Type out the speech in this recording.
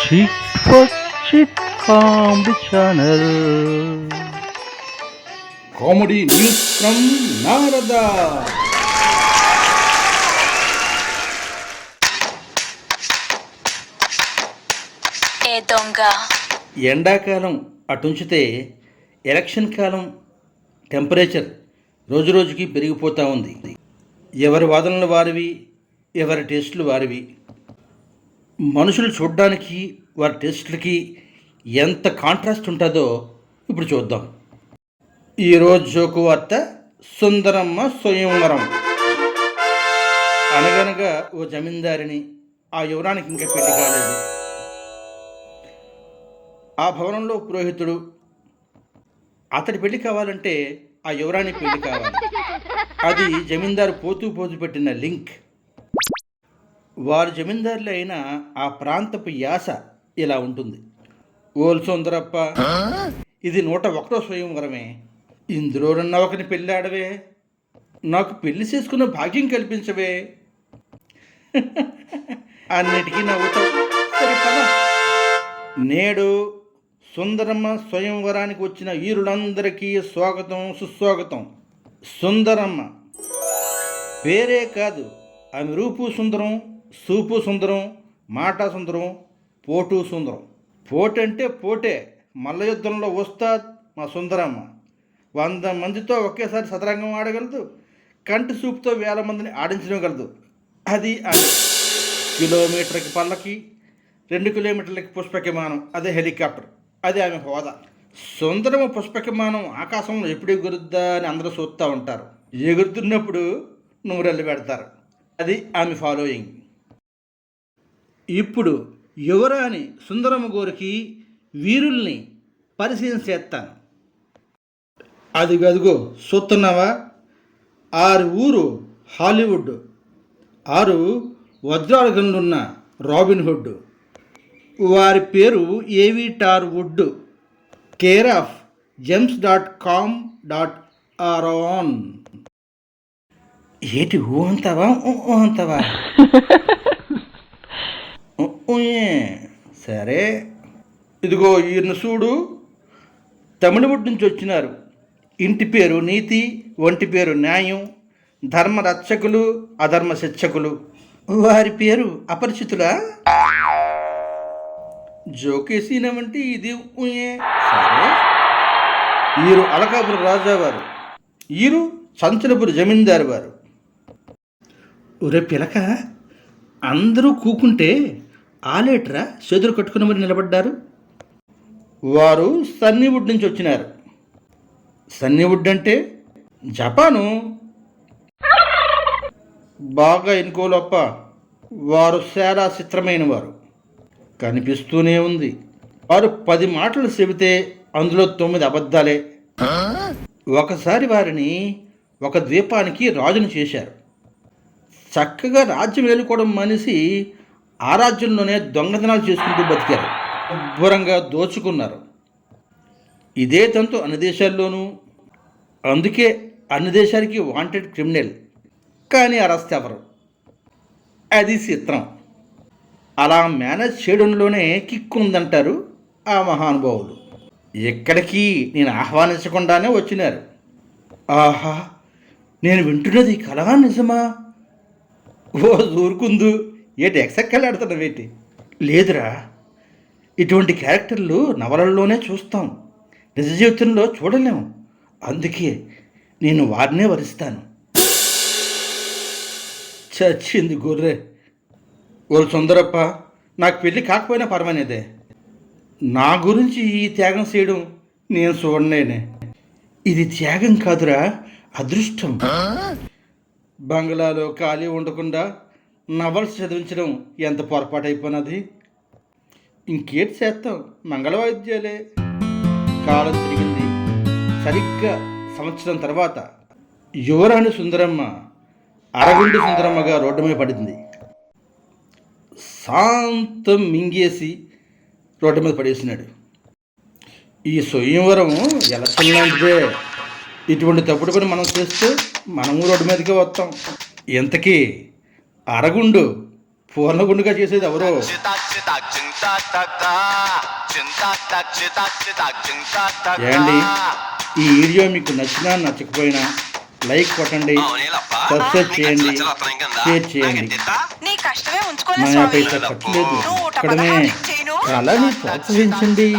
Chick for Chick Comedy Channel. Comedy news from Narada. ఏ దొంగ. ఎండాకాలం అటుంచితే ఎలక్షన్ కాలం టెంపరేచర్ రోజురోజుకి పెరిగిపోతూ ఉంది. ఎవరి వాదనలు వారివి, ఎవరి టేస్టులు వారివి. మనుషులు చూడడానికి వారి టేస్టులకి ఎంత కాంట్రాస్ట్ ఉంటుందో ఇప్పుడు చూద్దాం. ఈరోజు జోకు వార్త సుందరమ్మ స్వయంవరం. అనగనగా ఓ జమీందారిని, ఆ యువరానికి ఇంకా పెళ్లి కాలేదు. ఆ భవనంలో పురోహితుడు, అతడి పెళ్లి కావాలంటే ఆ యువరాణి పెళ్లి కావాలి. అది జమీందారు పోతూ పెట్టిన లింక్. వారు జమీందారులు అయిన ఆ ప్రాంతపు యాస ఇలా ఉంటుంది. ఓల్ సుందరప్ప, ఇది 101వ స్వయంవరమే. ఇందులో ఒకరిని పెళ్ళాడవే, నాకు పెళ్లి చేసుకున్న భాగ్యం కల్పించవే. అన్నిటికీ నవ్వుతావు. సరే పద. నేడు సుందరమ్మ స్వయంవరానికి వచ్చిన వీరులందరికీ స్వాగతం, సుస్వాగతం. సుందరమ్మ పేరే కాదు, ఆమె రూపు సుందరం, సూపు సుందరం, మాట సుందరం, పోటు సుందరం. పోటంటే పోటే, మల్ల యుద్ధంలో ఉస్తాద్ మా సుందరమ్మ. 100 మందితో ఒకేసారి సతరంగం ఆడగలదు, కంటి చూపుతో 1000 మందిని ఆడించగలదు. అది ఆమె. కిలోమీటర్కి పల్లకి, 2 కిలోమీటర్లకి పుష్పక విమానం, అదే హెలికాప్టర్. అది ఆమె హోదా. సుందరమ్మ పుష్పక విమానం ఆకాశంలో ఎప్పుడు ఎగురుద్దా అని అందరూ చూస్తూ ఉంటారు. ఎగురుతున్నప్పుడు నూరెళ్ళు పెడతారు. అది ఆమె ఫాలోయింగ్. ఇప్పుడు యువరాణి సుందరమ్మ గోరికి వీరుల్ని పరిశీలించేస్తాను. అదిగో చూస్తున్నావా? 6 ఊరు హాలీవుడ్, 6 వజ్రాల గనులున్న రాబిన్హుడ్. వారి పేరు ఏవి torr would, care of gems.com.ron. ఏంటి ఊహంతావా? ఊహంతావా? సరే, ఇదిగో ఈయన చూడు. తమిళవుడ్ నుంచి వచ్చినారు. ఇంటి పేరు నీతి, ఒంటి పేరు న్యాయం, ధర్మ రక్షకులు, అధర్మ శిక్షకులు. వారి పేరు అపరిచితులా? జోకేసినవంటే ఇది. సరే, వీరు అలకాపురి రాజావారు, వీరు సంచలపురి జమీందారు వారు. ఒరే పిలక, అందరూ కూకుంటే ఆలేట్రా చేతులు కట్టుకుని మరి నిలబడ్డారు. వారు సన్నీవుడ్ నుంచి వచ్చినారు. సన్నీవుడ్ అంటే జపాను. బాగా ఎన్నుకోలప్ప, వారు చాలా చిత్రమైన వారు. కనిపిస్తూనే ఉంది. వారు 10 మాటలు చెబితే అందులో 9 అబద్ధాలే. ఒకసారి వారిని ఒక ద్వీపానికి రాజును చేశారు. చక్కగా రాజ్యం ఏలుకోవడం మనిషి ఆ రాజ్యంలోనే దొంగతనాలు చేసుకుంటూ బతికారు. శుభ్రంగా దోచుకున్నారు. ఇదే తంతు అన్ని దేశాల్లోనూ. అందుకే అన్ని దేశాలకి వాంటెడ్ క్రిమినల్, కానీ అరెస్ట్ ఎవరు. అది చిత్రం. అలా మేనేజ్ చేయడంలోనే కిక్ ఉందంటారు ఆ మహానుభావులు. ఎక్కడికి నేను ఆహ్వానించకుండానే వచ్చినారు. ఆహా, నేను వింటున్నది కళా నిజమా? ఓ ఊరుకుందు, ఏటి ఎక్సెక్కలాడుతున్నావేటి? లేదురా, ఇటువంటి క్యారెక్టర్లు నవలల్లోనే చూస్తాం, నిజ జీవితంలో చూడలేము. అందుకే నేను వారినే వరిస్తాను. చచ్చింది గొర్రె. ఓ సుందరప్ప, నాకు పెళ్ళి కాకపోయినా పర్వాలేదే. నా గురించి ఈ త్యాగం చేయడం నేను చూడలేనే. ఇది త్యాగం కాదురా, అదృష్టం. బంగ్లాలో ఖాళీ ఉండకుండా నవల్స్ చదివించడం ఎంత పొరపాటు అయిపోయినది. ఇంకేటి చేస్తాం, మంగళవాయిద్యాలే. కాలం తిరిగింది. సరిగ్గా సంవత్సరం తర్వాత యువరాణి సుందరమ్మ అరగుండి సుందరమ్మగా రోడ్డు మీద పడింది. శాంతం మింగేసి రోడ్డు మీద పడేసినాడు. ఈ స్వయంవరం ఎలక్షన్ లాంటిదే. ఇటువంటి తప్పుడు పని మనం చేస్తే మనము రోడ్డు మీదకే వస్తాం. ఇంతకీ అరగుండు పూర్ణగుండుగా చేసేది ఎవరో. ఏమండి, ఈ వీడియో మీకు నచ్చినా నచ్చకపోయినా లైక్ కొట్టండి, సబ్స్క్రైబ్ చేయండి, షేర్ చేయండి. నీ కష్టమే నా ఉంచుకోలే పైసా ఖర్చు లేదు, ఇక్కడనే కళని ప్రోత్సహించండి.